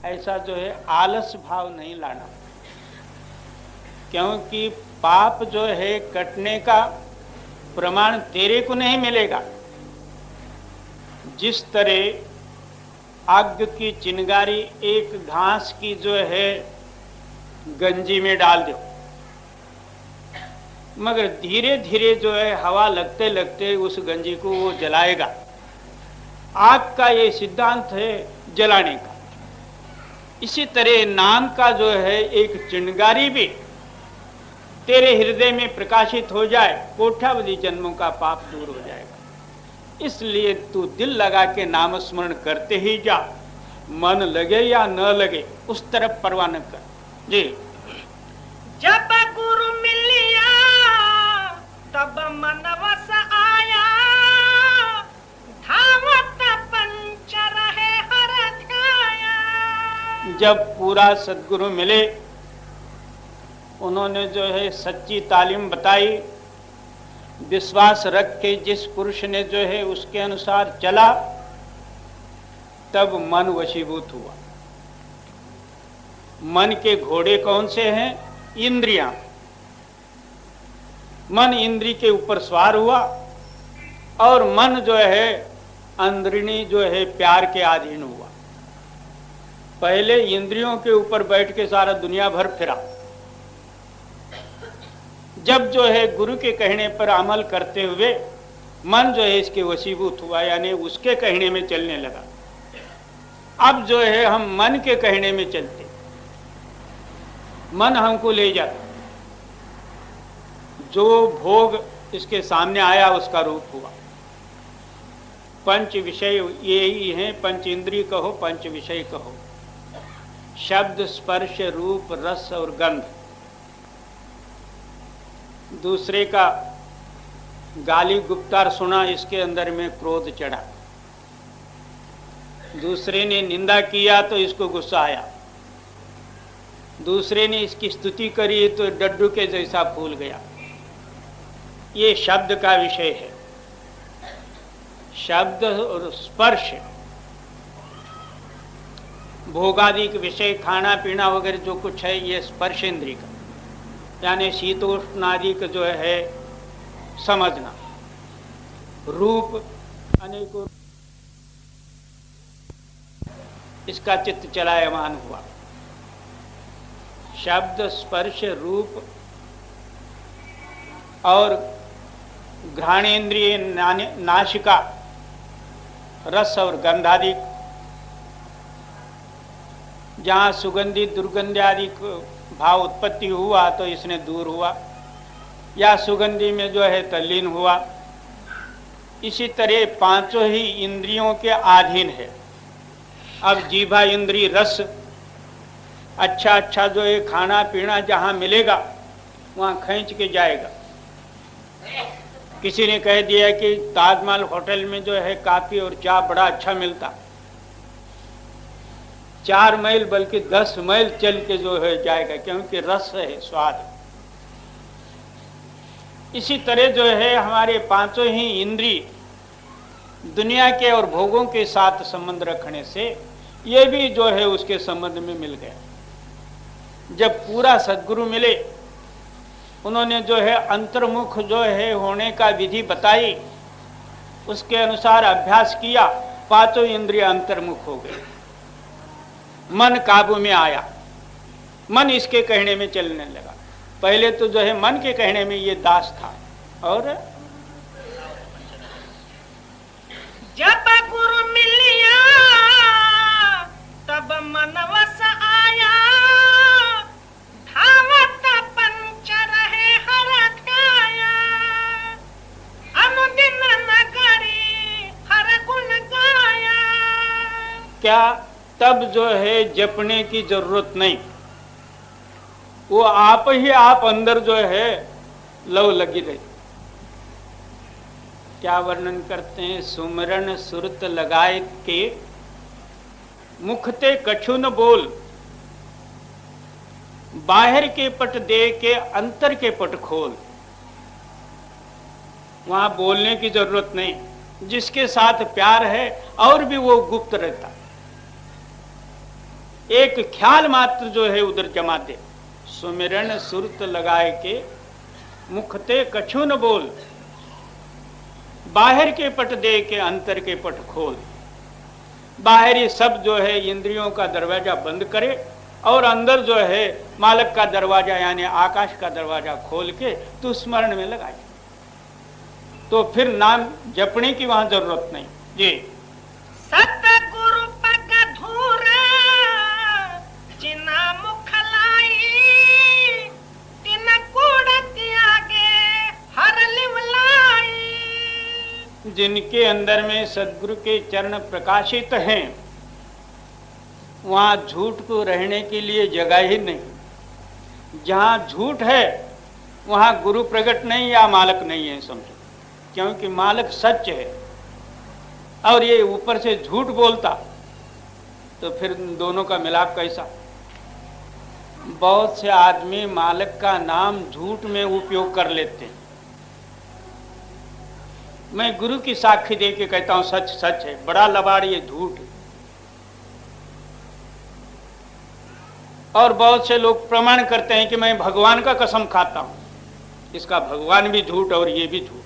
ऐसा जो है आलस भाव नहीं लाना, क्योंकि पाप जो है कटने का प्रमाण तेरे को नहीं मिलेगा। जिस तरह आग की चिंगारी एक घास की जो है गंजी में डाल दो, मगर धीरे धीरे जो है हवा लगते लगते उस गंजी को वो जलाएगा। आग का ये सिद्धांत है जलाने का। इसी तरह नाम का जो है एक चिंगारी भी तेरे हृदय में प्रकाशित हो जाए, कोट्यावधि जन्मों का पाप दूर हो जाएगा। इसलिए तू दिल लगा के नाम स्मरण करते ही जा, मन लगे या न लगे उस तरफ परवाह न कर। जी, जब गुरु मिलिया तब मन वस आया, धावत पंच रहे हर ध्याया। जब पूरा सद्गुरु मिले, उन्होंने जो है सच्ची तालीम बताई, विश्वास रख के जिस पुरुष ने जो है उसके अनुसार चला, तब मन वशीभूत हुआ। मन के घोड़े कौन से हैं? इंद्रियां। मन इंद्री के ऊपर सवार हुआ और मन जो है अंदरिणी जो है प्यार के अधीन हुआ। पहले इंद्रियों के ऊपर बैठ के सारा दुनिया भर फिरा, जब जो है गुरु के कहने पर अमल करते हुए मन जो है इसके वशीभूत हुआ, यानी उसके कहने में चलने लगा। अब जो है हम मन के कहने में चलते, मन हमको ले जाता, जो भोग इसके सामने आया उसका रूप हुआ। पंच विषय यही हैं, पंच इंद्रिय कहो, पंच विषय कहो, शब्द, स्पर्श, रूप, रस और गंध। दूसरे का गाली गुप्तार सुना, इसके अंदर में क्रोध चढ़ा। दूसरे ने निंदा किया तो इसको गुस्सा आया। दूसरे ने इसकी स्तुति करी तो डड्डू के जैसा फूल गया। ये शब्द का विषय है। शब्द और स्पर्श, भोगादिक विषय, खाना पीना वगैरह जो कुछ है, ये स्पर्श इंद्रिय का, यानी शीतोष्ण आदि का जो है समझना। रूप अनेकों, इसका चित्त चलायमान हुआ। शब्द, स्पर्श, रूप और घ्राणेन्द्रिय, नासिका, रस और गंधादि, जहाँ सुगंधी दुर्गंध आदि भाव उत्पत्ति हुआ तो इसने दूर हुआ, या सुगंधी में जो है तल्लीन हुआ। इसी तरह पांचों ही इंद्रियों के अधीन है। अब जीभा इंद्रिय रस, अच्छा अच्छा जो है खाना पीना जहाँ मिलेगा वहाँ खींच के जाएगा। किसी ने कह दिया कि ताजमहल होटल में जो है काफी और चाय बड़ा अच्छा मिलता, 4 मील बल्कि 10 मील चल के जो है जाएगा, क्योंकि रस है, स्वाद। इसी तरह जो है हमारे पांचों ही इंद्रिय दुनिया के और भोगों के साथ संबंध रखने से ये भी जो है उसके संबंध में मिल गया। जब पूरा सद्गुरु मिले, उन्होंने जो है अंतर्मुख जो है होने का विधि बताई, उसके अनुसार अभ्यास किया, पांचों इंद्रिय अंतर्मुख हो गए। मन काबू में आया, मन इसके कहने में चलने लगा। पहले तो जो है मन के कहने में ये दास था। और जब गुरु मिलिया तब मन वस आया, धावत पंच रहे हर ध्याया। अनुदिन नगरी हर गुण गाया। क्या तब जो है जपने की जरूरत नहीं, वो आप ही आप अंदर जो है लव लगी रही। क्या वर्णन करते हैं? सुमरन सुरत लगाए के मुखते कछु न बोल, बाहर के पट दे के अंतर के पट खोल। वहां बोलने की जरूरत नहीं, जिसके साथ प्यार है और भी वो गुप्त रहता। एक ख्याल मात्र जो है उधर जमा दे। सुमिरन सुरत लगाए के मुखते कछु न बोल, बाहर के पट दे के अंतर के पट खोल। बाहरी सब जो है इंद्रियों का दरवाजा बंद करे और अंदर जो है मालिक का दरवाजा यानी आकाश का दरवाजा खोल के तू स्मरण में लगाए, तो फिर नाम जपने की वहां जरूरत नहीं। जी सतगुरु पग धूरा जिना मुख लाई, तिन कूड़ त्यागे हर लिवलाई। जिनके अंदर में सदगुरु के चरण प्रकाशित हैं, वहां झूठ को रहने के लिए जगह ही नहीं। जहां झूठ है वहां गुरु प्रकट नहीं या मालक नहीं है, समझो। क्योंकि मालक सच है और ये ऊपर से झूठ बोलता, तो फिर दोनों का मिलाप कैसा। बहुत से आदमी मालिक का नाम झूठ में उपयोग कर लेते हैं। मैं गुरु की साक्षी दे के कहता हूं सच सच है, बड़ा लबाड़ ये झूठ है। और बहुत से लोग प्रमाण करते हैं कि मैं भगवान का कसम खाता हूं, इसका भगवान भी झूठ और ये भी झूठ,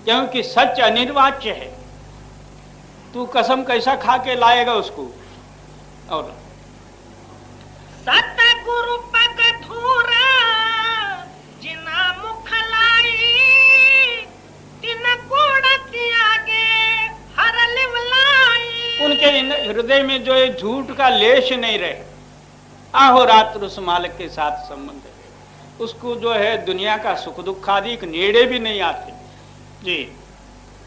क्योंकि सच अनिर्वाच्य है। तू कसम कैसा खा के लाएगा उसको। और सतगुरु पग धूरा जिना मुख लाई, तिन कूड़ त्यागे हर लिवलाई। उनके हृदय में जो है झूठ का लेश नहीं रहे, अहोरात्र उस मालिक के साथ संबंध है। उसको जो है दुनिया का सुख दुख आदि के नेड़े भी नहीं आते। जी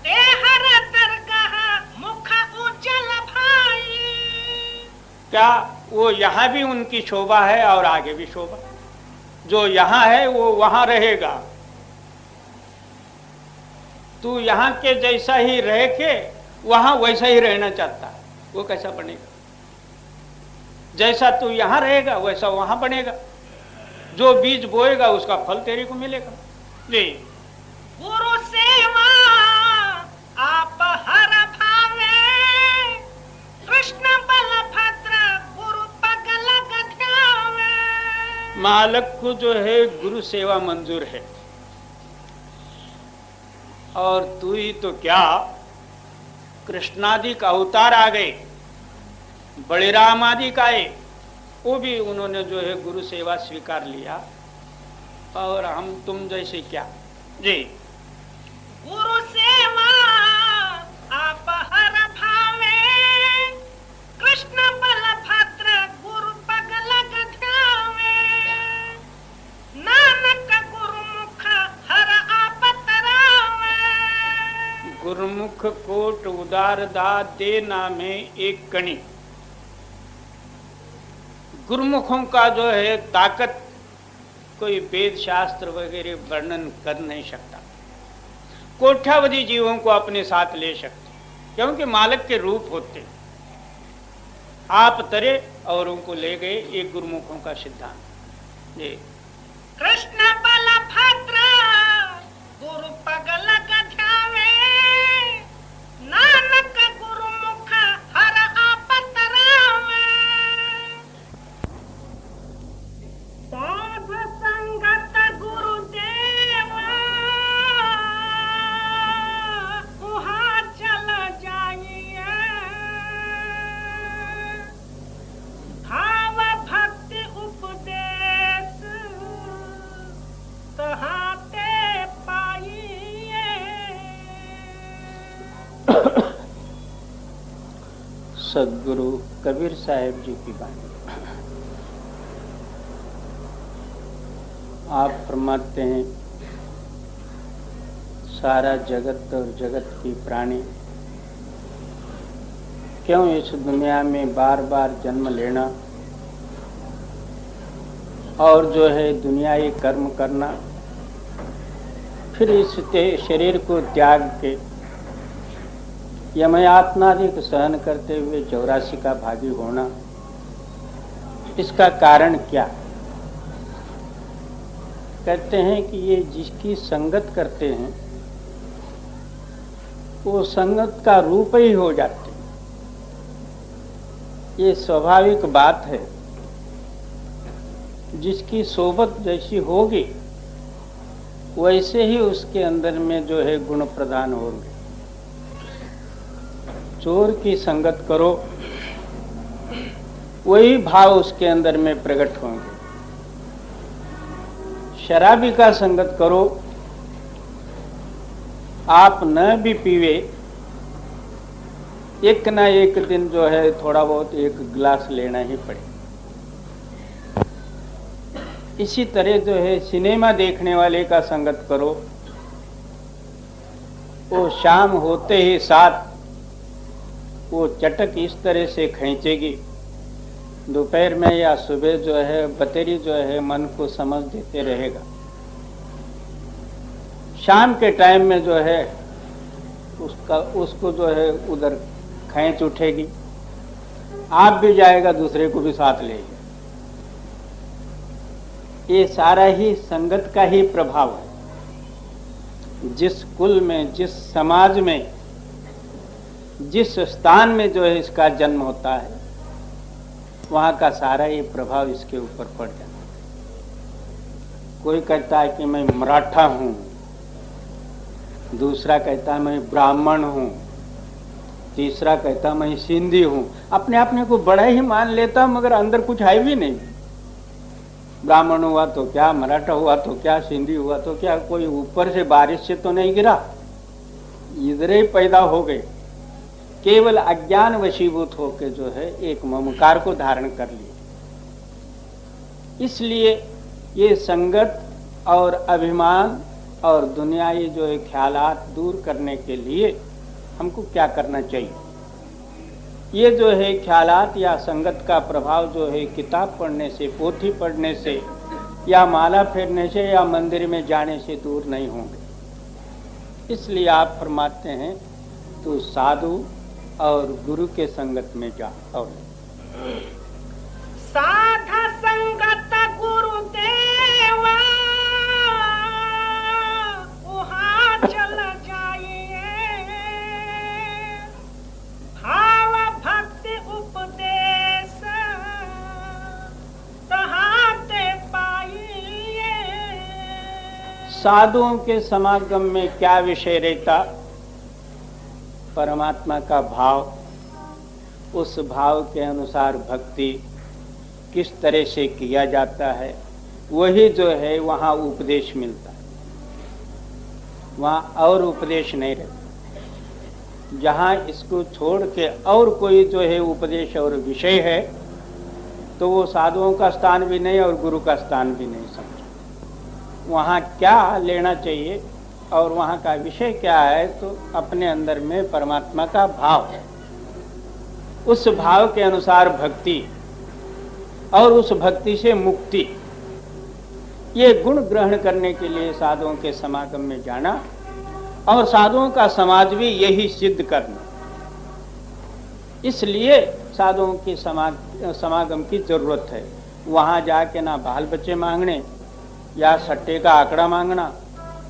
ते हर दरगाह मुख उज्जल भाई। क्या वो यहाँ भी उनकी शोभा है और आगे भी शोभा। जो यहाँ है वो वहां रहेगा। तू यहाँ के जैसा ही रह के वहां वैसा ही रहना चाहता है, वो कैसा बनेगा। जैसा तू यहाँ रहेगा वैसा वहां बनेगा। जो बीज बोएगा उसका फल तेरे को मिलेगा। जी गुरु सेवा आप हर भावे, कृष्ण बलभद्र गुरु पग लग ध्यावे। मालक को जो है गुरु सेवा मंजूर है। और तू ही तो क्या, कृष्णादि का अवतार आ गए, बलिराम आदि का आए, वो भी उन्होंने जो है गुरु सेवा स्वीकार लिया। और हम तुम जैसे क्या। जी गुरु सेवा आप हर भावे, कृष्ण बलभद्र गुरु पग लग ध्यावे। नानक गुरुमुख हर आप तरावे। गुरुमुख कोट उदार दात दे नामे एक कणी। गुरुमुखों का जो है ताकत कोई वेद शास्त्र वगैरह वर्णन कर नहीं सकता। कोट्यावधि जीवों को अपने साथ ले सकते, क्योंकि मालिक के रूप होते। आप तरे और उनको ले गए, एक गुरुमुखों का सिद्धांत। जी कृष्ण बलभद्र गुरु पग लग ध्यावे। नानक गुरुमुख हर आप तरावे। साध संगत गुरुदेवा वहाँ चल जाइए। भाव भक्ति उपदेश तहाते पाइए। सदगुरु कबीर साहब जी की बात। आप फरमाते हैं, सारा जगत और जगत की प्राणी क्यों इस दुनिया में बार बार जन्म लेना और जो है दुनियाई कर्म करना, फिर इस शरीर को त्याग के यमयातनादिक सहन करते हुए 84 का भागी होना, इसका कारण क्या। कहते हैं कि ये जिसकी संगत करते हैं वो संगत का रूप ही हो जाते हैं। ये स्वाभाविक बात है, जिसकी सोबत जैसी होगी वैसे ही उसके अंदर में जो है गुण प्रदान होंगे। चोर की संगत करो, वही भाव उसके अंदर में प्रकट होंगे। शराबी का संगत करो, आप न भी पीवे, एक ना एक दिन जो है थोड़ा बहुत एक गिलास लेना ही पड़े। इसी तरह जो है सिनेमा देखने वाले का संगत करो, वो शाम होते ही साथ वो चटक इस तरह से खींचेगी, दोपहर में या सुबह जो है बतेरी जो है मन को समझ देते रहेगा। शाम के टाइम में जो है उसको जो है उधर खींच उठेगी, आप भी जाएगा, दूसरे को भी साथ लेगा। ये सारा ही संगत का ही प्रभाव है। जिस कुल में, जिस समाज में, जिस स्थान में जो है इसका जन्म होता है, वहां का सारा ये प्रभाव इसके ऊपर पड़ जाता है। कोई कहता है कि मैं मराठा हूं, दूसरा कहता है मैं ब्राह्मण हूं, तीसरा कहता मैं सिंधी हूं। अपने अपने को बड़ा ही मान लेता, मगर अंदर कुछ है भी नहीं। ब्राह्मण हुआ तो क्या, मराठा हुआ तो क्या, सिंधी हुआ तो क्या, कोई ऊपर से बारिश से तो नहीं गिरा, इधर ही पैदा हो गए। केवल अज्ञान वशीभूत होकर जो है एक ममकार को धारण कर लिए। इसलिए ये संगत और अभिमान और दुनियाई जो है ख्यालात दूर करने के लिए हमको क्या करना चाहिए? ये जो है ख्यालात या संगत का प्रभाव जो है किताब पढ़ने से, पोथी पढ़ने से या माला फेरने से या मंदिर में जाने से दूर नहीं होंगे। इसलिए आप फरमाते हैं तो साधु और गुरु के संगत में जा। और साधा संगत गुरु देवा वहाँ चल जाइए, भाव भक्ति उपदेश तहाँ ते पाइए। साधुओं के समागम में क्या विषय रहता? परमात्मा का भाव, उस भाव के अनुसार भक्ति किस तरह से किया जाता है, वही जो है वहाँ उपदेश मिलता है। वहाँ और उपदेश नहीं रहता। जहाँ इसको छोड़ के और कोई जो है उपदेश और विषय है, तो वो साधुओं का स्थान भी नहीं और गुरु का स्थान भी नहीं समझा। वहाँ क्या लेना चाहिए और वहाँ का विषय क्या है? तो अपने अंदर में परमात्मा का भाव है, उस भाव के अनुसार भक्ति और उस भक्ति से मुक्ति, ये गुण ग्रहण करने के लिए साधुओं के समागम में जाना और साधुओं का समाज भी यही सिद्ध करना। इसलिए साधुओं के समागम की जरूरत है। वहाँ जाके ना बाल बच्चे मांगने या सट्टे का आंकड़ा मांगना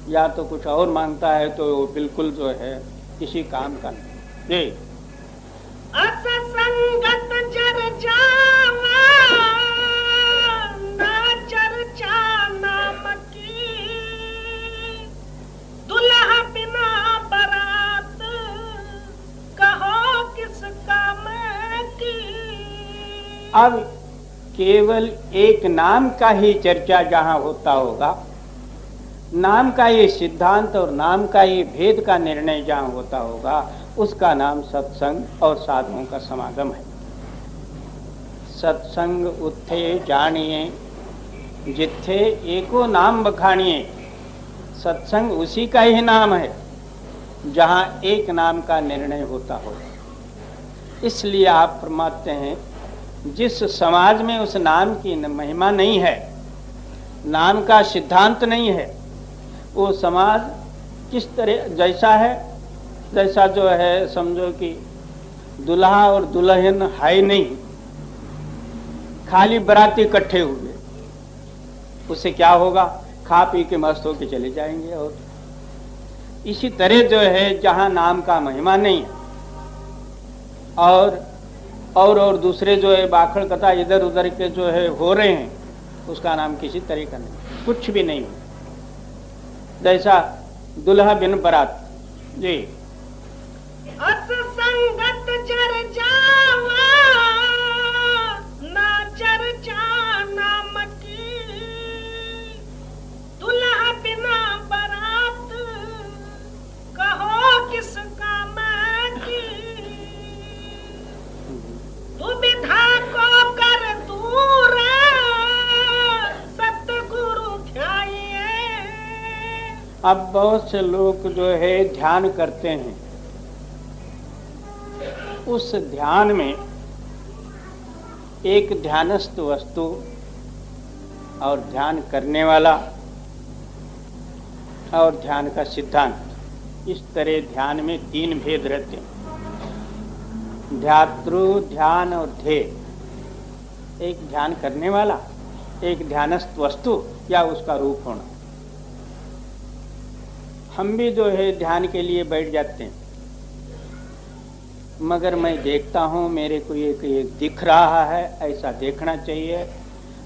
या तो कुछ और मांगता है तो वो बिल्कुल जो है किसी काम का नहीं। असंगत जर जावा ना चर्चा नाम की, दुल्हा बिना बारात कहो किस काम की। अब केवल एक नाम का ही चर्चा जहाँ होता होगा, नाम का ये सिद्धांत और नाम का ये भेद का निर्णय जहाँ होता होगा, उसका नाम सत्संग और साधुओं का समागम है। सत्संग उत्थे जानिए जिथे एको नाम बखानिए। सत्संग उसी का ही नाम है जहाँ एक नाम का निर्णय होता हो। इसलिए आप फरमाते हैं जिस समाज में उस नाम की महिमा नहीं है, नाम का सिद्धांत नहीं है, वो समाज किस तरह जैसा है, जैसा जो है समझो कि दुल्हा और दुल्हन है नहीं, खाली बराती इकट्ठे हुए, उससे क्या होगा? खा पी के मस्त होके चले जाएंगे। और इसी तरह जो है जहाँ नाम का महिमा नहीं है और और दूसरे जो है बाखड़ कथा इधर उधर के जो है हो रहे हैं, उसका नाम किसी तरह का नहीं, कुछ भी नहीं। जैसा दुल्हा बिन बारात जी, असंगत जर जावा ना चर्चा नाम की, दुल्हा बिना बारात कहो किस काम की, दुविधा को कर दूर सतगुरु ध्याये। अब बहुत से लोग जो है ध्यान करते हैं, उस ध्यान में एक ध्यानस्थ वस्तु और ध्यान करने वाला और ध्यान का सिद्धांत, इस तरह ध्यान में 3 भेद रहते हैं, ध्यातृ, ध्यान और ध्येय। एक ध्यान करने वाला, एक ध्यानस्थ वस्तु या उसका रूप होना। हम भी जो है ध्यान के लिए बैठ जाते हैं, मगर मैं देखता हूँ मेरे को एक दिख रहा है, ऐसा देखना चाहिए,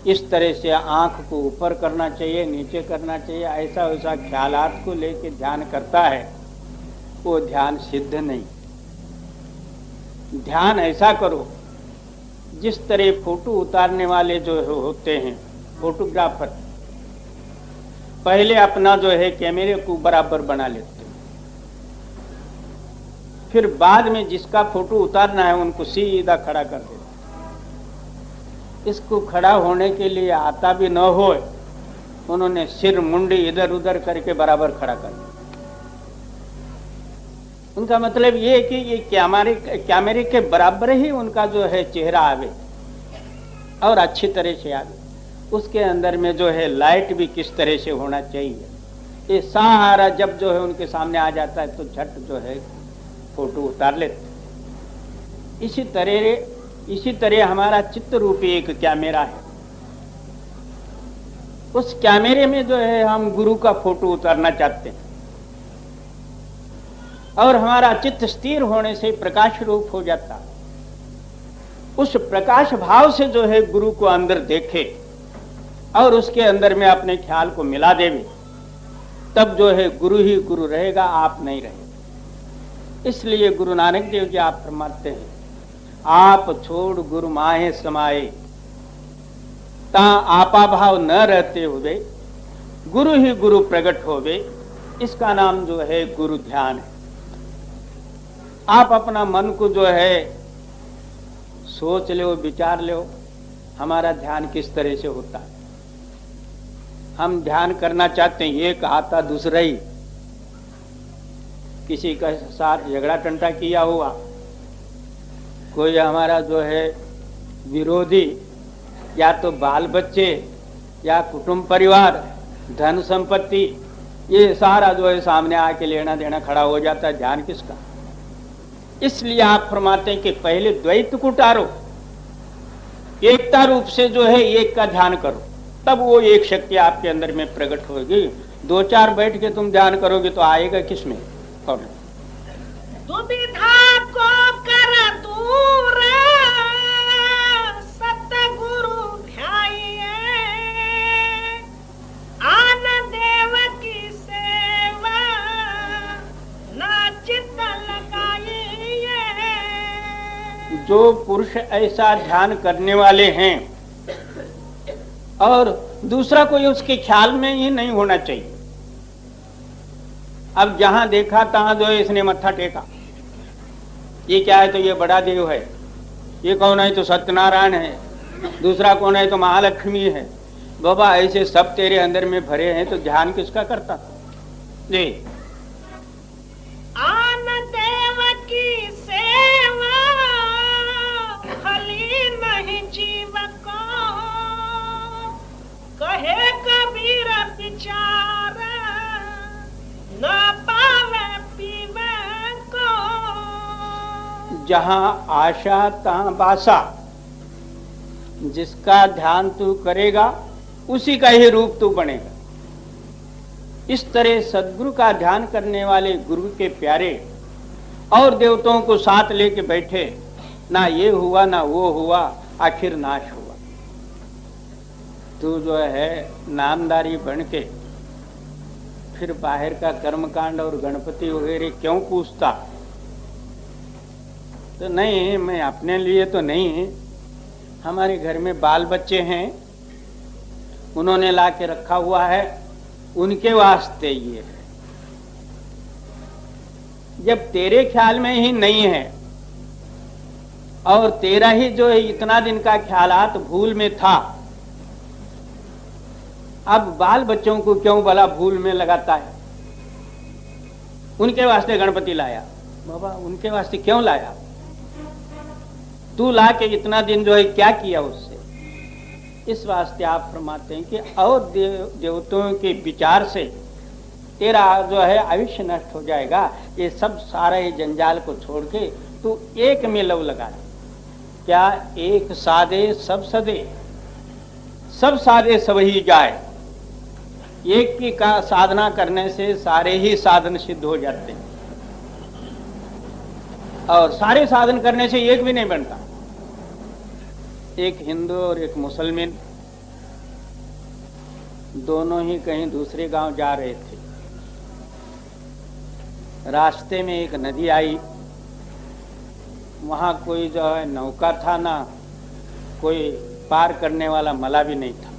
इस तरह से आंख को ऊपर करना चाहिए, नीचे करना चाहिए, ऐसा वैसा ख्यालात को लेके ध्यान करता है, वो ध्यान सिद्ध नहीं। ध्यान ऐसा करो जिस तरह फोटो उतारने वाले जो होते हैं फोटोग्राफर, पहले अपना जो है कैमरे को बराबर बना लेते, फिर बाद में जिसका फोटो उतारना है उनको सीधा खड़ा कर देते। इसको खड़ा होने के लिए आता भी न हो, उन्होंने सिर मुंडी इधर उधर करके बराबर खड़ा कर दिया। उनका मतलब ये है कि ये कैमरे के बराबर ही उनका जो है चेहरा आवे और अच्छी तरह से आवे। उसके अंदर में जो है लाइट भी किस तरह से होना चाहिए, ये सारा जब जो है उनके सामने आ जाता है तो झट जो है फोटो उतार लेते। इसी तरह हमारा चित्त रूपी एक कैमरा है, उस कैमरे में जो है हम गुरु का फोटो उतारना चाहते हैं और हमारा चित्त स्थिर होने से प्रकाश रूप हो जाता। उस प्रकाश भाव से जो है गुरु को अंदर देखे और उसके अंदर में अपने ख्याल को मिला देवे, तब जो है गुरु ही गुरु रहेगा, आप नहीं रहेगा। इसलिए गुरु नानक देव जी आप फरमाते हैं, आप छोड़ गुरु माहे समाये, ता आपा भाव न रहते हुए गुरु ही गुरु प्रकट होवे। इसका नाम जो है गुरु ध्यान है। आप अपना मन को जो है सोच लो, विचार लो, हमारा ध्यान किस तरह से होता है। हम ध्यान करना चाहते हैं, एक आता दूसरा ही, किसी के साथ झगड़ा टंटा किया हुआ, कोई हमारा जो है विरोधी, या तो बाल बच्चे या कुटुंब परिवार, धन संपत्ति, ये सारा जो है सामने आके लेना देना खड़ा हो जाता है। ध्यान किसका? इसलिए आप फरमाते हैं कि पहले द्वैत को उतारो, एकता रूप से जो है एक का ध्यान करो, तब वो एक शक्ति आपके अंदर में प्रकट होगी। 2-4 बैठ के तुम ध्यान करोगे तो आएगा किसमें? दुविधा को कर दूर सतगुरु ध्याये, आन देव की सेवा ना चित्त लगाइए। जो पुरुष ऐसा ध्यान करने वाले हैं और दूसरा कोई उसके ख्याल में ही नहीं होना चाहिए। अब जहां देखा तहां जो है इसने मत्था टेका, ये क्या है तो ये बड़ा देव है, ये कौन है तो सत्यनारायण है, दूसरा कौन है तो महालक्ष्मी है। बाबा ऐसे सब तेरे अंदर में भरे हैं तो ध्यान किसका करता जी? आन देव की सेवा भली नहीं जीव को, कहे कबीर विचार न पावे पीवे को। जहां आशा तहां बासा, जिसका ध्यान तू करेगा उसी का ही रूप तू बनेगा। इस तरह सद्गुरु का ध्यान करने वाले गुरु के प्यारे और देवताओं को साथ लेके बैठे ना ये हुआ ना वो हुआ, आखिर नाश हुआ। तू जो है नामदारी बन के फिर बाहर का कर्मकांड और गणपति वगैरह क्यों पूछता? तो नहीं, मैं अपने लिए तो नहीं, हमारे घर में बाल बच्चे हैं, उन्होंने ला के रखा हुआ है, उनके वास्ते ये है। जब तेरे ख्याल में ही नहीं है और तेरा ही जो है इतना दिन का ख्यालात भूल में था, अब बाल बच्चों को क्यों भला भूल में लगाता है? उनके वास्ते गणपति लाया, बाबा उनके वास्ते क्यों लाया? तू ला के इतना दिन जो है क्या किया उससे? इस वास्ते आप फरमाते हैं कि और देवताओं के विचार से तेरा जो है आयुष्य नष्ट हो जाएगा। ये सब सारे जंजाल को छोड़ के तू एक में लव लगा ले। क्या एक साधे सब सदे, सब साधे सब ही जाए। एक की का साधना करने से सारे ही साधन सिद्ध हो जाते हैं और सारे साधन करने से एक भी नहीं बनता। एक हिंदू और एक मुसलमान दोनों ही कहीं दूसरे गांव जा रहे थे। रास्ते में एक नदी आई, वहां कोई जो है नौका था ना कोई पार करने वाला मला भी नहीं था।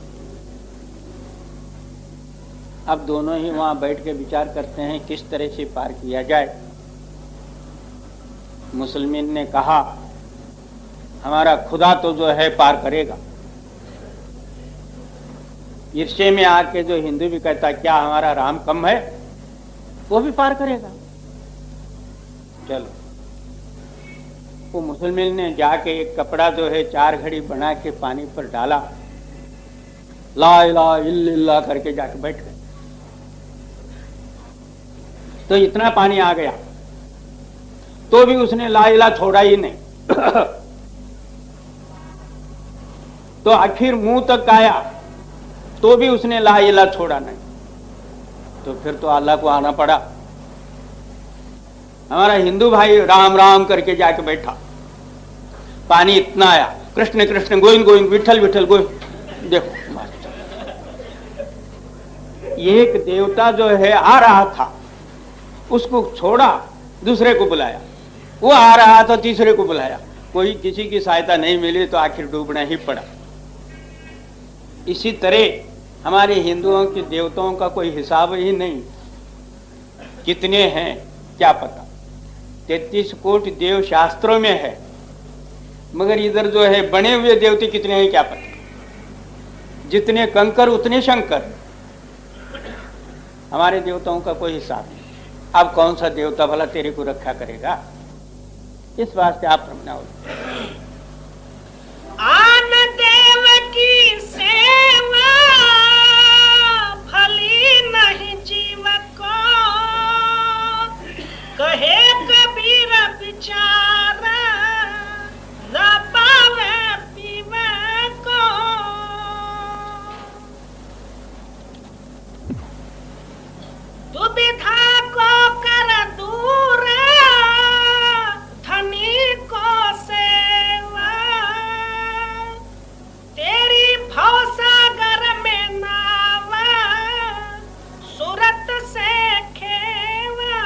अब दोनों ही वहां बैठ के विचार करते हैं किस तरह से पार किया जाए। मुसलमान ने कहा हमारा खुदा तो जो है पार करेगा। ईर्ष्या में आके जो हिंदू भी कहता क्या हमारा राम कम है, वो भी पार करेगा। चलो, वो मुसलमान ने जाके एक कपड़ा जो है 4 घड़ी बना के पानी पर डाला, ला इलाहा इल्लल्लाह करके जाके बैठ गए। तो इतना पानी आ गया तो भी उसने ला इलाहा छोड़ा ही नहीं। तो आखिर मुंह तक आया तो भी उसने ला इलाहा छोड़ा नहीं। तो फिर तो अल्लाह को आना पड़ा। हमारा हिंदू भाई राम राम करके जाके बैठा, पानी इतना आया, कृष्ण कृष्ण गोविंद गोविंद विठल विठल गोविंद। देखो एक देवता जो है आ रहा था, उसको छोड़ा, दूसरे को बुलाया। वो आ रहा था, तीसरे को बुलाया। कोई किसी की सहायता नहीं मिली तो आखिर डूबना ही पड़ा। इसी तरह हमारे हिंदुओं के देवताओं का कोई हिसाब ही नहीं, कितने हैं क्या पता। 33 कोटि देव शास्त्रों में है, मगर इधर जो है बने हुए देवते कितने हैं क्या पता। जितने कंकर उतने शंकर। हमारे देवताओं का कोई हिसाब नहीं। अब कौन सा देवता भला तेरे को रक्षा करेगा? इस वास्ते आप समझना हो। आन देव की सेवा भली नहीं जीव को, कहे कबीर विचार न पावे पीवे को। दुविधा को कर दूर धनी को सेवा, तेरी भवसागर में नावा सूरत से खेवा।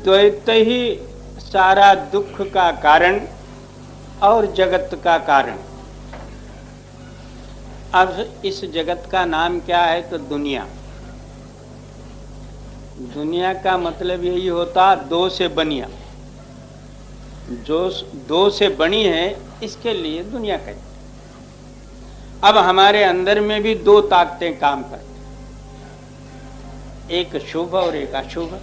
द्वैत ही सारा दुख का कारण और जगत का कारण। अब इस जगत का नाम क्या है? तो दुनिया। दुनिया का मतलब यही होता दो से बनिया, जो दो से बनी है इसके लिए दुनिया कहते। अब हमारे अंदर में भी 2 ताकतें काम करती, एक शुभ और एक अशुभ।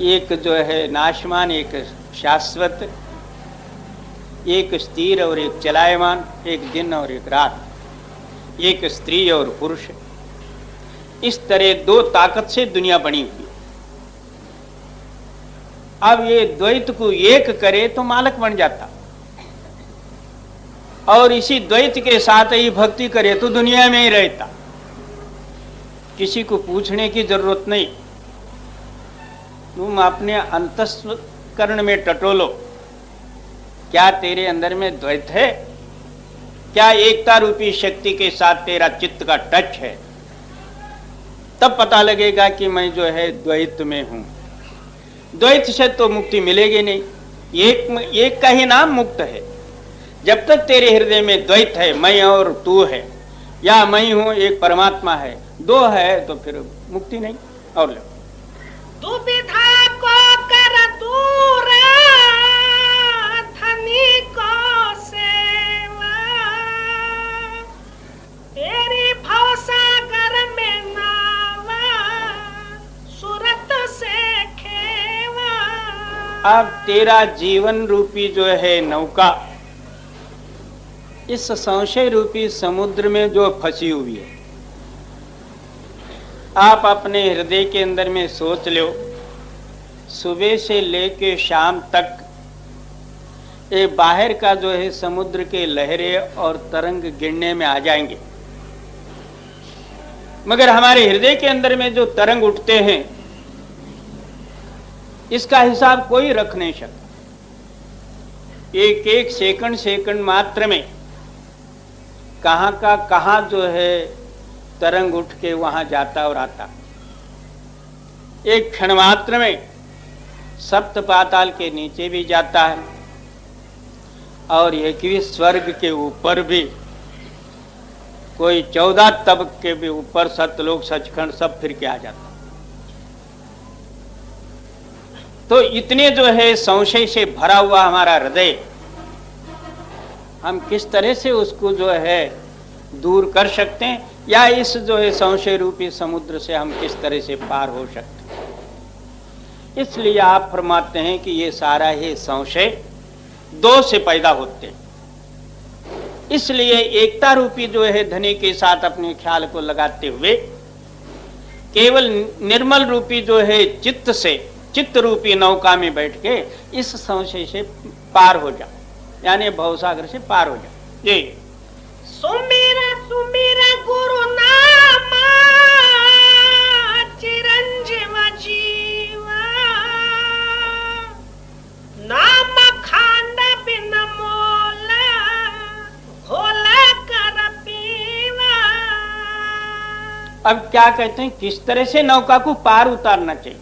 एक जो है नाशमान, एक शाश्वत, एक स्थिर और एक चलायमान, एक दिन और एक रात, एक स्त्री और पुरुष। इस तरह 2 ताकत से दुनिया बनी हुई। अब ये द्वैत को एक करे तो मालक बन जाता, और इसी द्वैत के साथ ही भक्ति करे तो दुनिया में ही रहता। किसी को पूछने की जरूरत नहीं। तुम अपने अंतस्व अंतःकरण में टटोलो, क्या तेरे अंदर में द्वैत है? क्या एकता रूपी शक्ति के साथ तेरा चित्त का टच है? तब पता लगेगा कि मैं जो है द्वैत में हूं। द्वैत से तो मुक्ति मिलेगी नहीं। एक का ही नाम मुक्त है। जब तक तेरे हृदय में द्वैत है, मैं और तू है, या मैं हूं एक परमात्मा है, दो है, तो फिर मुक्ति नहीं। और लो, दुविधा को कर दूर धनी को सेवा, तेरी भवसागर में नावा सूरत से खेवा। अब तेरा जीवन रूपी जो है नौका इस संशय रूपी समुद्र में जो फंसी हुई है, आप अपने हृदय के अंदर में सोच लो, सुबह से लेके शाम तक ये बाहर का जो है समुद्र के लहरें और तरंग गिरने में आ जाएंगे, मगर हमारे हृदय के अंदर में जो तरंग उठते हैं इसका हिसाब कोई रख नहीं सकता। एक एक सेकंड मात्र में कहां का कहां जो है तरंग उठ के वहां जाता और आता। एक क्षण मात्र में सप्त पाताल के नीचे भी जाता है और एक भी स्वर्ग के ऊपर भी, कोई 14 तबक के भी ऊपर सतलोक सचखंड सब फिर के आ जाता। तो इतने जो है संशय से भरा हुआ हमारा हृदय, हम किस तरह से उसको जो है दूर कर सकते हैं, या इस जो है संशय रूपी समुद्र से हम किस तरह से पार हो सकते हैं। इसलिए आप फरमाते हैं कि ये सारा ही संशय दो से पैदा होते हैं। इसलिए एकता रूपी जो है धनी के साथ अपने ख्याल को लगाते हुए केवल निर्मल रूपी जो है चित्त से, चित्त रूपी नौका में बैठ के इस संशय से पार हो जा, यानी भवसागर से पार हो जा। ये सुमिर सुमिर गुरु नामा चिरंजीव जीवा, नाम खांड बिन मोला घोला कर पीवा। अब क्या कहते हैं, किस तरह से नौका को पार उतारना चाहिए?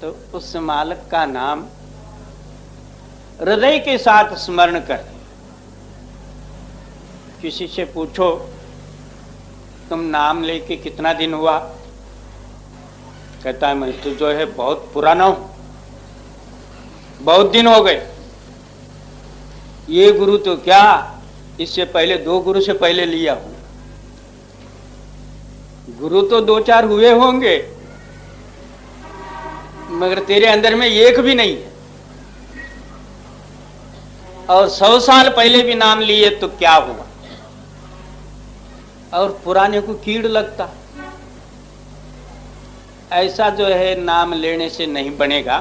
तो उस मालिक का नाम हृदय के साथ स्मरण कर। किसी से पूछो तुम नाम लेके कितना दिन हुआ, कहता है मैं तो जो है बहुत पुराना हूं, बहुत दिन हो गए। ये गुरु तो क्या, इससे पहले 2 गुरु से पहले लिया हूं। गुरु तो 2-4 हुए होंगे, मगर तेरे अंदर में एक भी नहीं है। और 100 साल पहले भी नाम लिए तो क्या हुआ? और पुराने को कीड़ लगता। ऐसा जो है नाम लेने से नहीं बनेगा।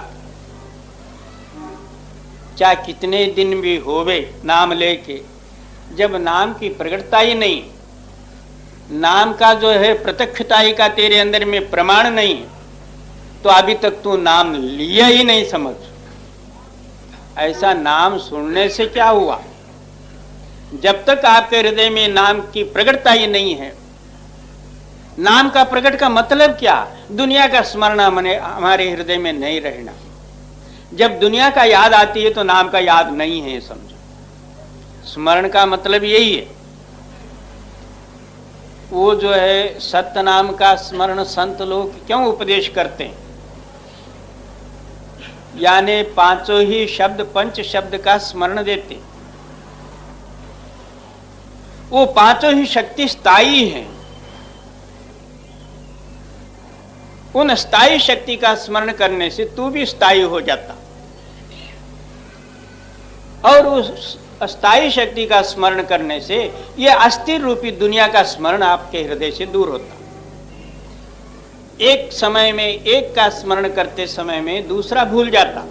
चाहे कितने दिन भी होवे नाम लेके, जब नाम की प्रकटता ही नहीं, नाम का जो है प्रत्यक्षताई का तेरे अंदर में प्रमाण नहीं, तो अभी तक तू नाम लिया ही नहीं समझ। ऐसा नाम सुनने से क्या हुआ? जब तक आपके हृदय में नाम की प्रकटता ही नहीं है। नाम का प्रकट का मतलब क्या? दुनिया का स्मरण हमारे हृदय में नहीं रहना। जब दुनिया का याद आती है तो नाम का याद नहीं है, समझो। स्मरण का मतलब यही है। वो जो है सत्य नाम का स्मरण संत लोग क्यों उपदेश करते हैं? यानी 5 ही शब्द, पंच शब्द का स्मरण देते। वो 5 ही शक्ति स्थायी हैं। उन स्थायी शक्ति का स्मरण करने से तू भी स्थायी हो जाता, और उस अस्थायी शक्ति का स्मरण करने से यह अस्थिर रूपी दुनिया का स्मरण आपके हृदय से दूर होता। एक समय में एक का स्मरण करते समय में दूसरा भूल जाता।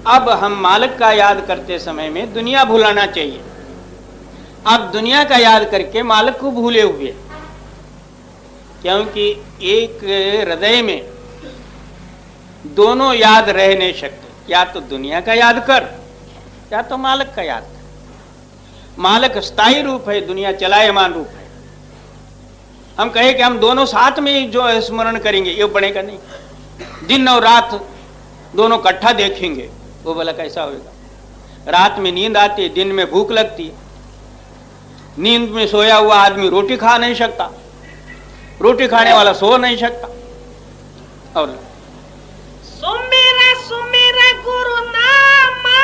अब हम मालिक का याद करते समय में दुनिया भुलाना चाहिए। अब दुनिया का याद करके मालिक को भूले हुए, क्योंकि एक हृदय में दोनों याद रह नहीं सकते। या तो दुनिया का याद कर या तो मालिक का याद कर। मालिक स्थायी रूप है, दुनिया चलायमान रूप है। हम कहे कि हम दोनों साथ में ही जो है स्मरण करेंगे, ये बनेगा नहीं। दिन और रात दोनों इकट्ठा देखेंगे, वो भला कैसा होगा? रात में नींद आती है, दिन में भूख लगती है। नींद में सोया हुआ आदमी रोटी खा नहीं सकता, रोटी खाने वाला सो नहीं सकता। और सुमिरा सुमिरा गुरु नामा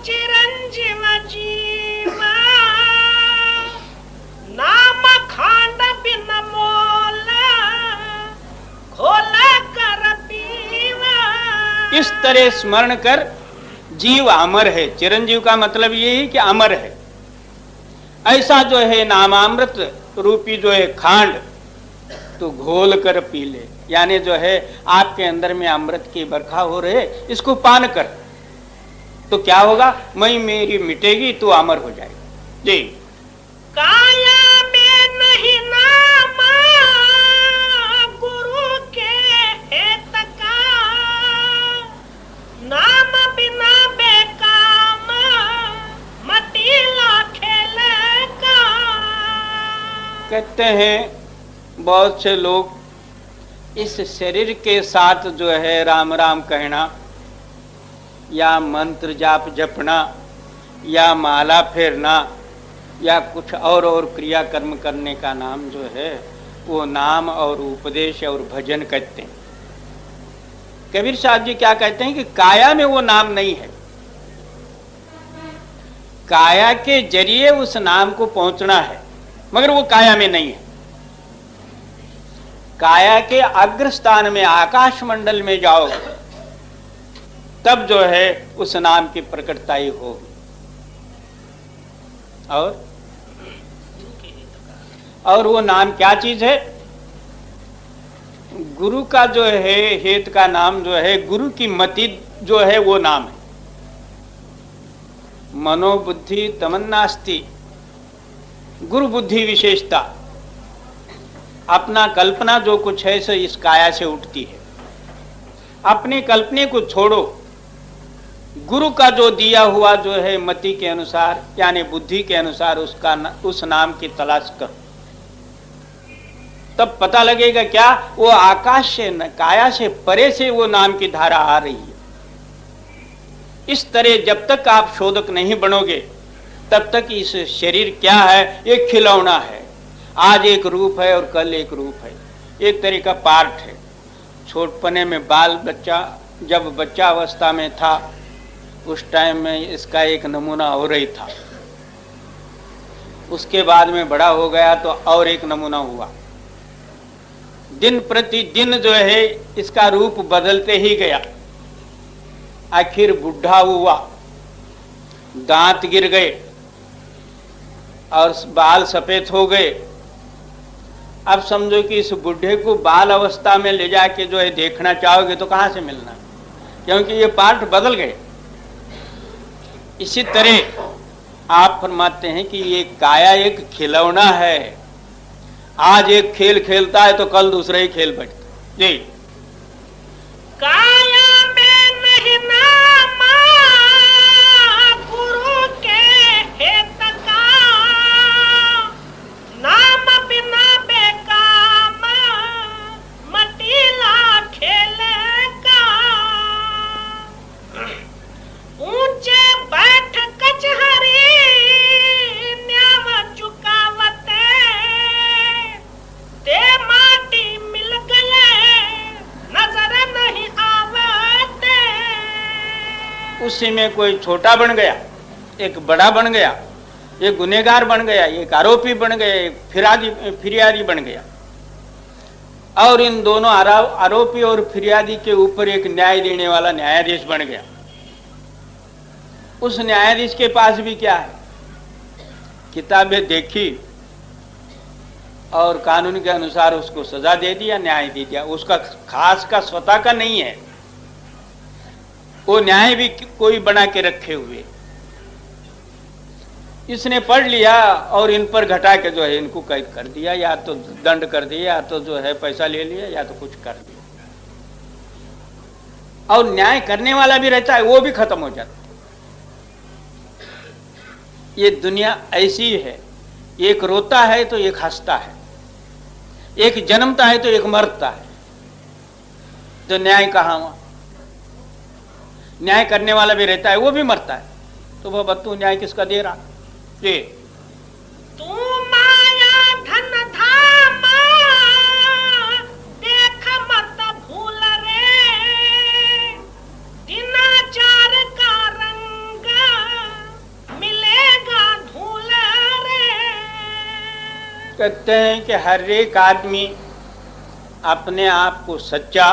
चिरंजीव जीवा नाम खांड बिन मोला खोला कर पीवा। इस तरह स्मरण कर जीव अमर है। चिरंजीव का मतलब ये है कि अमर है। ऐसा जो है नामामृत रूपी जो है खांड तो घोल कर पी ले, यानी जो है आपके अंदर में अमृत की बरखा हो रहे, इसको पान कर तो क्या होगा? मैं मेरी मिटेगी, तू अमर हो जाएगी। जी। काया में नहीं नामा गुरु के हेत का नाम बिना बेकाम मतीला खेल का। कहते हैं बहुत से लोग इस शरीर के साथ जो है राम राम कहना या मंत्र जाप जपना या माला फेरना या कुछ और क्रिया कर्म करने का नाम जो है वो नाम और उपदेश और भजन कहते हैं। कबीर साहब जी क्या कहते हैं कि काया में वो नाम नहीं है। काया के जरिए उस नाम को पहुंचना है, मगर वो काया में नहीं है। काया के अग्र स्थान में आकाश मंडल में जाओ तब जो है उस नाम की प्रकटताई होगी। और वो नाम क्या चीज है? गुरु का जो है हेत का नाम जो है, गुरु की मति जो है वो नाम है। मनोबुद्धि तमन्नास्ति, गुरु बुद्धि विशेषता। अपना कल्पना जो कुछ है सो इस काया से उठती है। अपने कल्पने को छोड़ो, गुरु का जो दिया हुआ जो है मति के अनुसार यानी बुद्धि के अनुसार उस नाम की तलाश करो, तब पता लगेगा क्या वो आकाश से न काया से परे से वो नाम की धारा आ रही है। इस तरह जब तक आप शोधक नहीं बनोगे तब तक इस शरीर क्या है? एक खिलौना है। आज एक रूप है और कल एक रूप है, एक तरह का पार्ट है। छोटपने में बाल बच्चा जब बच्चा अवस्था में था उस टाइम में इसका एक नमूना और ही था, उसके बाद में बड़ा हो गया तो और एक नमूना हुआ। दिन प्रतिदिन जो है इसका रूप बदलते ही गया। आखिर बुढ़ा हुआ, दांत गिर गए और बाल सफेद हो गए। अब समझो कि इस बुढ़े को बाल अवस्था में ले जाके जो है देखना चाहोगे तो कहां से मिलना, क्योंकि ये पार्ट बदल गए। इसी तरह आप फरमाते हैं कि ये काया एक खिलौना है। आज एक खेल खेलता है तो कल दूसरा ही खेल बैठता। जी। काया में नहीं नामा गुरु के हेत का नाम बिना बेकाम मतीला खेल का। ऊंचे बैठ कचहरी न्याम चुकावते ते माटी मिल गए नजर नहीं आवते। उसी में कोई छोटा बन गया, एक बड़ा बन गया, एक गुनहगार बन गया, एक आरोपी बन गया, एक फिरियादी बन गया। और इन दोनों आरोपी और फिरियादी के ऊपर एक न्याय देने वाला न्यायाधीश बन गया। उस न्यायाधीश के पास भी क्या है? किताबें देखी और कानून के अनुसार उसको सजा दे दिया, न्याय दे दिया। उसका खास का स्वतः का नहीं है, वो न्याय भी कोई बना के रखे हुए। इसने पढ़ लिया और इन पर घटा के जो है इनको कैद कर दिया, या तो दंड कर दिया, या तो जो है पैसा ले लिया, या तो कुछ कर दिया। और न्याय करने वाला भी रहता है, वो भी खत्म हो जाता है। ये दुनिया ऐसी है, एक रोता है तो एक हंसता है, एक जन्मता है तो एक मरता है। तो न्याय कहाँ हुआ? न्याय करने वाला भी रहता है, वो भी मरता है। तो बाबा तू न्याय किसका दे रहा? ये तू माया धन धाम देख मत भूल रे, दिनाचार का रंग मिलेगा धूल रे। कहते हैं कि हर एक आदमी अपने आप को सच्चा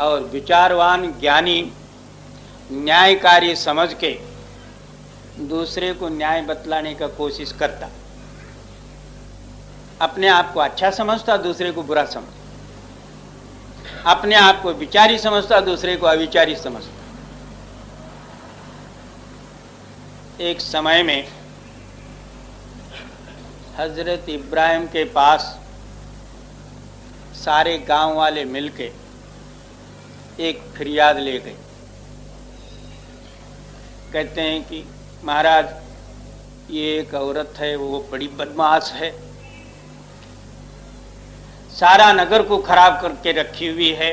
और विचारवान, ज्ञानी, न्यायकारी समझ के दूसरे को न्याय बतलाने का कोशिश करता। अपने आप को अच्छा समझता, दूसरे को बुरा समझता। अपने आप को विचारी समझता, दूसरे को अविचारी समझता। एक समय में हजरत इब्राहिम के पास सारे गांव वाले मिलके एक फरियाद ले गए। कहते हैं कि महाराज, ये एक औरत है, वो बड़ी बदमाश है, सारा नगर को खराब करके रखी हुई है,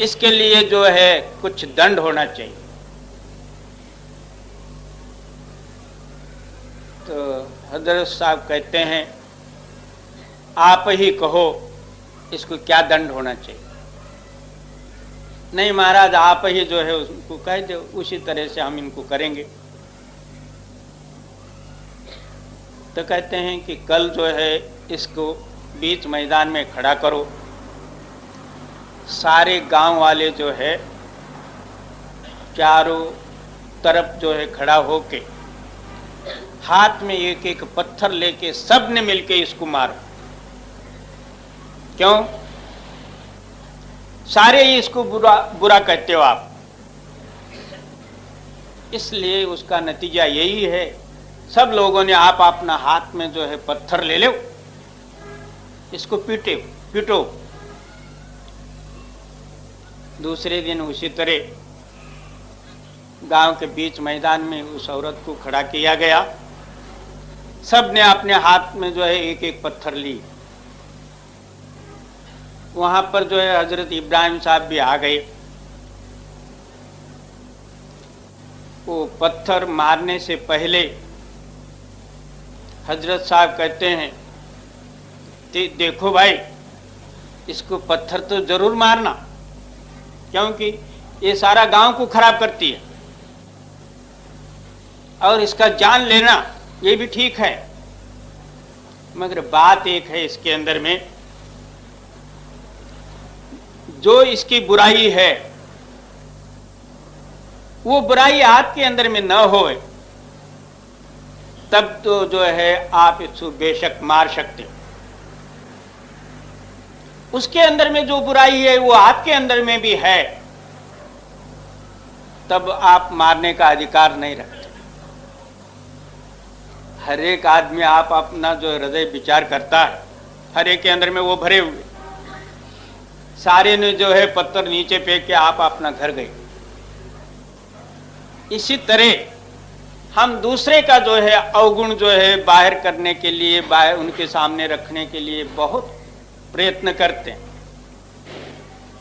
इसके लिए जो है कुछ दंड होना चाहिए। तो हजरत साहब कहते हैं, आप ही कहो इसको क्या दंड होना चाहिए। नहीं महाराज, आप ही जो है उसको कह दो, उसी तरह से हम इनको करेंगे। तो कहते हैं कि कल जो है इसको बीच मैदान में खड़ा करो, सारे गांव वाले जो है चारों तरफ जो है खड़ा होके हाथ में एक एक पत्थर लेके सब ने मिलके इसको मारो। क्यों? सारे ही इसको बुरा कहते हो आप, इसलिए उसका नतीजा यही है, सब लोगों ने आप अपना हाथ में जो है पत्थर ले लो, इसको पीटो। दूसरे दिन उसी तरह गांव के बीच मैदान में उस औरत को खड़ा किया गया। सब ने अपने हाथ में जो है एक एक पत्थर ली। वहां पर जो है हजरत इब्राहिम साहब भी आ गए। वो पत्थर मारने से पहले हजरत साहब कहते हैं, देखो भाई, इसको पत्थर तो जरूर मारना, क्योंकि ये सारा गांव को खराब करती है, और इसका जान लेना ये भी ठीक है। मगर बात एक है इसके अंदर में, जो इसकी बुराई है वो बुराई आपके अंदर में न होए, तब तो जो है आप इसको बेशक मार सकते हो। उसके अंदर में जो बुराई है वो आपके अंदर में भी है, तब आप मारने का अधिकार नहीं रखते। हर एक आदमी आप अपना जो हृदय विचार करता है, हर एक के अंदर में वो भरे हुए, सारे ने जो है पत्थर नीचे फेंक के आप अपना घर गए। इसी तरह हम दूसरे का जो है अवगुण जो है बाहर करने के लिए, बाहर उनके सामने रखने के लिए बहुत प्रयत्न करते हैं,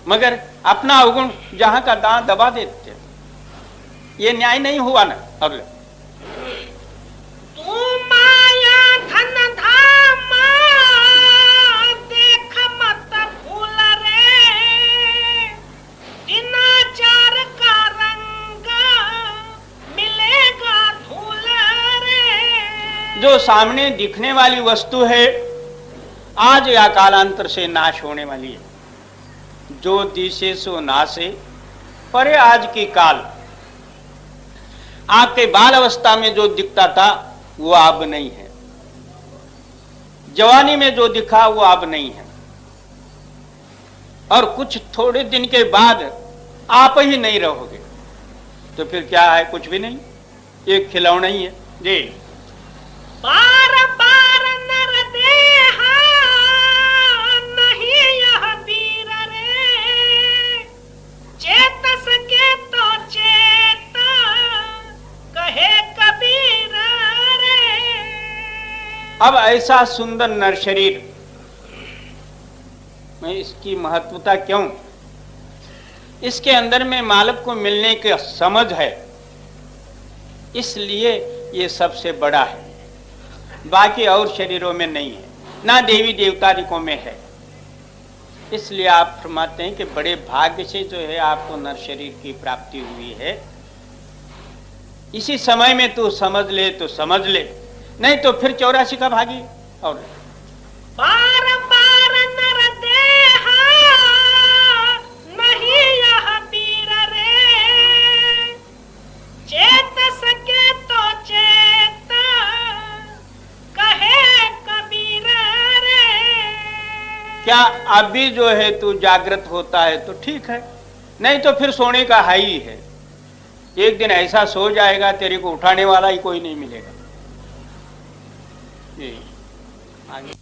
मगर अपना अवगुण जहां का दांत दबा देते हैं। ये न्याय नहीं हुआ ना। अगले तू माया धन धाम देख मत भूल रे, दिनाचार का रंग मिलेगा धूल रे। जो सामने दिखने वाली वस्तु है आज या कालांतर से नाश होने वाली है। जो दिशे सो नासे परे आज की काल। आपके बाल अवस्था में जो दिखता था वो अब नहीं है, जवानी में जो दिखा वो अब नहीं है, और कुछ थोड़े दिन के बाद आप ही नहीं रहोगे। तो फिर क्या है? कुछ भी नहीं, एक खिलौना ही है जी। बार बार नर देहा नहीं यह वीर रे, अब ऐसा सुंदर नर शरीर में इसकी महत्वता क्यों? इसके अंदर में मालिक को मिलने की समझ है, इसलिए ये सबसे बड़ा है, बाकी और शरीरों में नहीं है, ना देवी देवतारिकों में है। इसलिए आप फरमाते हैं कि बड़े भाग्य से जो है आपको नर शरीर की प्राप्ति हुई है। इसी समय में तू समझ ले तो समझ ले, नहीं तो फिर 84 का भागी। और बार बार नर देहा नहीं यह पीर रे, चेत सके तो चेत कहे कबीर रे। क्या अभी जो है तू जागृत होता है तो ठीक है, नहीं तो फिर सोने का है ही है। एक दिन ऐसा सो जाएगा तेरे को उठाने वाला ही कोई नहीं मिलेगा। ये आगे